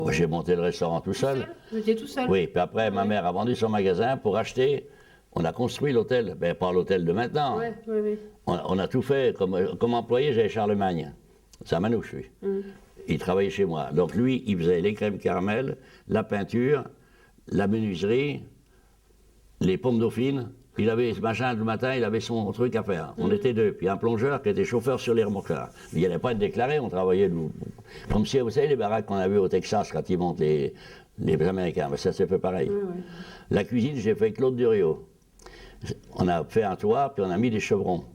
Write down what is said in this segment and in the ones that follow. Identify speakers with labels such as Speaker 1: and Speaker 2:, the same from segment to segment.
Speaker 1: Moi, j'ai monté le restaurant tout seul.
Speaker 2: Vous étiez tout seul?
Speaker 1: Oui, puis après, ma mère a vendu son magasin pour acheter. On a construit l'hôtel, ben, pas l'hôtel de maintenant.
Speaker 2: Oui, oui, oui.
Speaker 1: On a tout fait. Comme employé, j'avais Charlemagne. C'est à Manouche, lui. Il travaillait chez moi. Donc lui, il faisait les crèmes caramel, la peinture, la menuiserie, les pommes dauphines. Il avait ce machin le matin, il avait son truc à faire. On était deux. Puis un plongeur qui était chauffeur sur les remorqueurs. Il n'allait pas être déclaré, on travaillait comme si, vous savez, les baraques qu'on a vues au Texas quand ils montent les Américains. Ben, ça s'est fait pareil. La cuisine, j'ai fait Claude Duriot. On a fait un toit, puis on a mis des chevrons.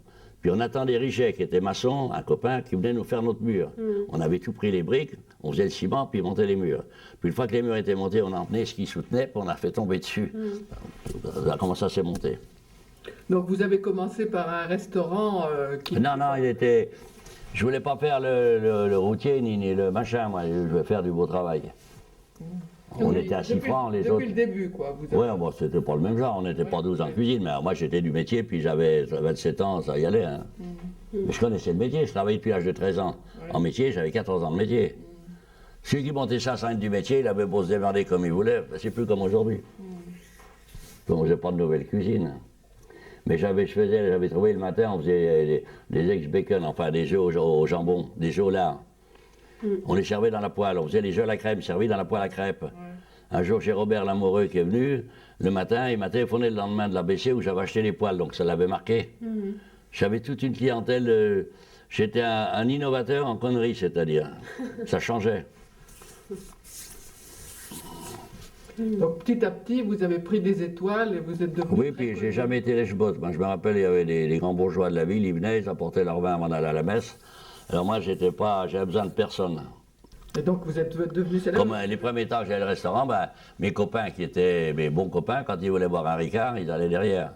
Speaker 1: Puis on attendait Richet, qui était maçon, un copain, qui venait nous faire notre mur. On avait tout pris les briques, on faisait le ciment, puis montait les murs. Puis une fois que les murs étaient montés, on en tenait ce qui soutenait, puis on a fait tomber dessus. Comment ça s'est monté.
Speaker 3: Donc vous avez commencé par un restaurant qui...
Speaker 1: Non, il était... Je voulais pas faire le routier, ni le machin, moi, je voulais faire du beau travail. On était à 6 francs, les autres...
Speaker 3: Depuis le début, quoi.
Speaker 1: Oui, bon, c'était pas le même genre, on n'était pas 12 en cuisine, mais moi j'étais du métier, puis j'avais 27 ans, ça y allait. Hein. Mais je connaissais le métier, je travaillais depuis l'âge de 13 ans. En métier, j'avais 14 ans de métier. Celui qui montait ça sans être du métier, il avait beau se démerder comme il voulait, c'est plus comme aujourd'hui. Donc on faisait pas de nouvelle cuisine. Mais j'avais trouvé le matin, on faisait des ex-bacon, enfin des œufs au jambon, des œufs au lard. On les servait dans la poêle, on faisait les œufs à la crème, servis dans la poêle à crêpes. Un jour, j'ai Robert Lamoureux qui est venu, le matin, il m'a téléphoné le lendemain de l'ABC où j'avais acheté les poêles, donc ça l'avait marqué. J'avais toute une clientèle, j'étais un innovateur en conneries, c'est-à-dire, ça changeait.
Speaker 3: Donc petit à petit, vous avez pris des étoiles et vous êtes devenu...
Speaker 1: Oui, puis j'ai jamais été lèche-botte. Moi, je me rappelle, il y avait des grands bourgeois de la ville, ils venaient, ils apportaient leur vin avant d'aller à la messe. Alors moi, j'avais besoin de personne.
Speaker 3: Et donc vous êtes devenu célèbre?
Speaker 1: Comme les premiers temps que j'allais au restaurant, ben, mes copains qui étaient mes bons copains, quand ils voulaient boire un Ricard, ils allaient derrière.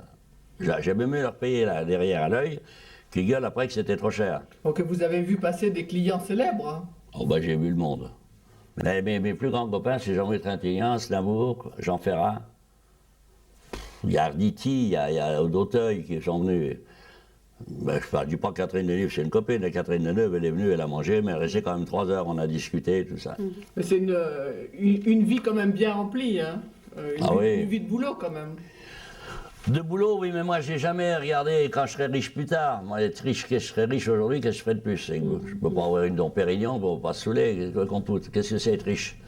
Speaker 1: J'aimais mieux leur payer là, derrière à l'œil, qu'ils gueulent après que c'était trop cher.
Speaker 3: Donc vous avez vu passer des clients célèbres, hein?
Speaker 1: Oh ben, j'ai vu le monde. Mais mes plus grands copains, c'est Jean-Louis Trintignant, Snamour, Jean Ferrat. Il y a Arditi, il y a d'Auteuil qui sont venus. Ben, je ne dis pas Catherine Deneuve, c'est une copine de Catherine Deneuve, elle est venue, elle a mangé, mais elle restait quand même 3 heures, on a discuté, tout ça.
Speaker 3: Mais c'est une vie quand même bien remplie, hein? Une vie de boulot quand même.
Speaker 1: De boulot, oui, mais moi, j'ai jamais regardé quand je serai riche plus tard. Moi, être riche, que je serais riche aujourd'hui, qu'est-ce que je ferais de plus? Je ne peux pas avoir une Dom Pérignon pour ne pas se saouler. Qu'est-ce que c'est être riche?